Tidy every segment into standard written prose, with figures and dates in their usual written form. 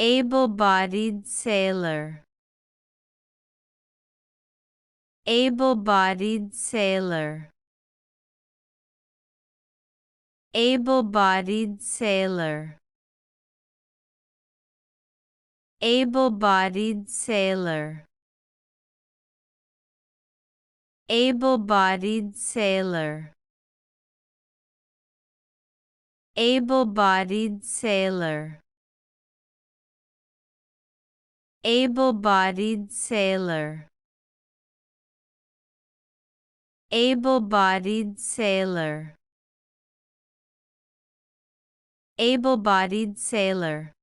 Able-bodied sailor. Able-bodied sailor. Able-bodied sailor. Able-bodied sailor. Able-bodied sailor. Able-bodied sailor. Able-bodied sailor. Able-bodied sailor. Able-bodied sailor.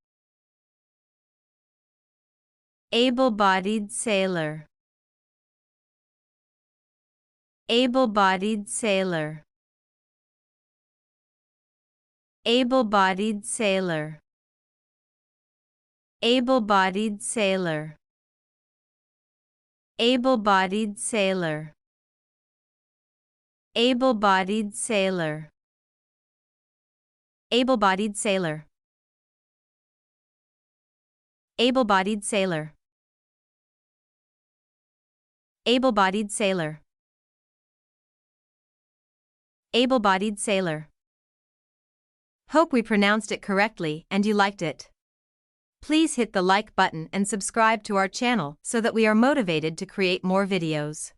Able-bodied sailor. Able-bodied sailor. Able-bodied sailor. Able-bodied sailor. Able-bodied sailor. Able-bodied sailor. Able-bodied sailor. Able-bodied sailor. Able-bodied sailor. Able-bodied sailor. Hope we pronounced it correctly and you liked it. Please hit the like button and subscribe to our channel so that we are motivated to create more videos.